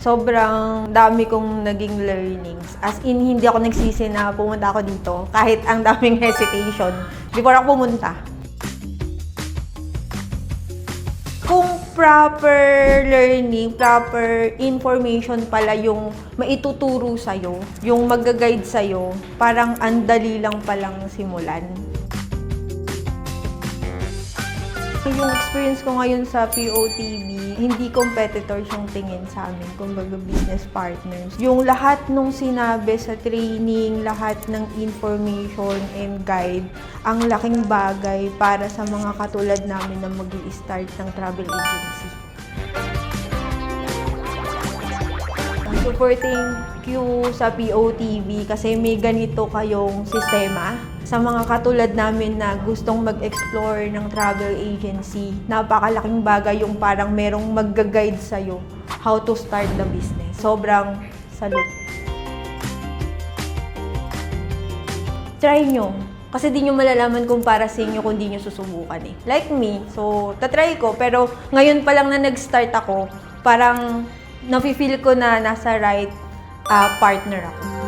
Sobrang dami kong naging learnings. As in, hindi ako nagsisi na pumunta ako dito. Kahit ang daming hesitation before ako pumunta. Kung proper learning, proper information pala yung maituturo sa'yo, yung mag-guide sa'yo, parang andali lang palang simulan. Yung experience ko ngayon sa POTB, hindi competitors yung tingin sa amin, kumbaga business partners. Yung lahat nung sinabi sa training, lahat ng information and guide, ang laking bagay para sa mga katulad namin na mag-i-start ng travel agency. Super thank you sa POTB kasi may ganito kayong sistema. Sa mga katulad namin na gustong mag-explore ng travel agency, napakalaking bagay yung parang merong mag-guide sa'yo how to start the business. Sobrang salute. Try nyo. Kasi di nyo malalaman kung para sa inyo kung di nyo susubukan eh. Like me, so tatry ko. Pero ngayon pa lang na nag-start ako, parang nafe-feel ko na nasa right partner ako.